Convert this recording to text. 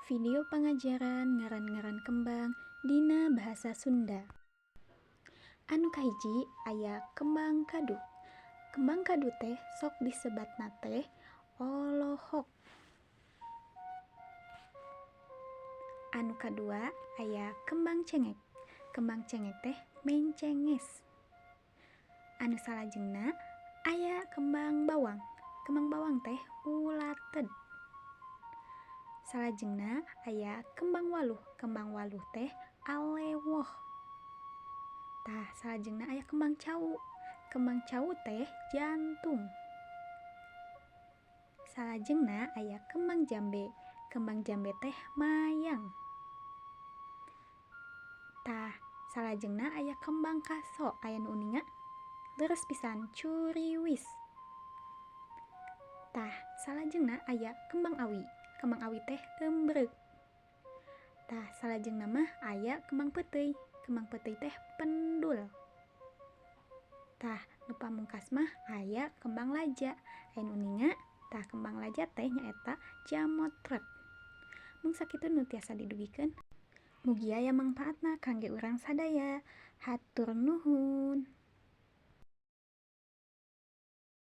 Video pengajaran ngaran-ngaran kembang dina bahasa Sunda. Anu kahiji aya kembang kadu. Kembang kadu teh sok disebatna teh olohok. Anu kadua aya kembang cengek. Kembang cengek teh mencenges. Anu salajengna aya kembang bawang. Kembang bawang teh ulated. Salajengna aya kembang waluh. Kembang waluh teh alewoh. Tah, salajengna aya kembang cau. Kembang cau teh jantung. Salajengna aya kembang jambe. Kembang jambe teh mayang. Tah, salajengna aya kembang kaso. Aya nu uninga leres pisan curiwis. Tah, salajengna aya kembang awi. Kembang awi teh eumbrek. Tah, salajengna mah aya kembang peuteuy. Kembang peuteuy teh pendul. Tah, nu pamungkas mah aya kembang laja. Aya nu uninga, tah kembang laja teh nyaeta jamotret. Mung sakitu nu tiasa didugikeun. Mugia aya mangpaatna kangge urang sadaya. Hatur nuhun.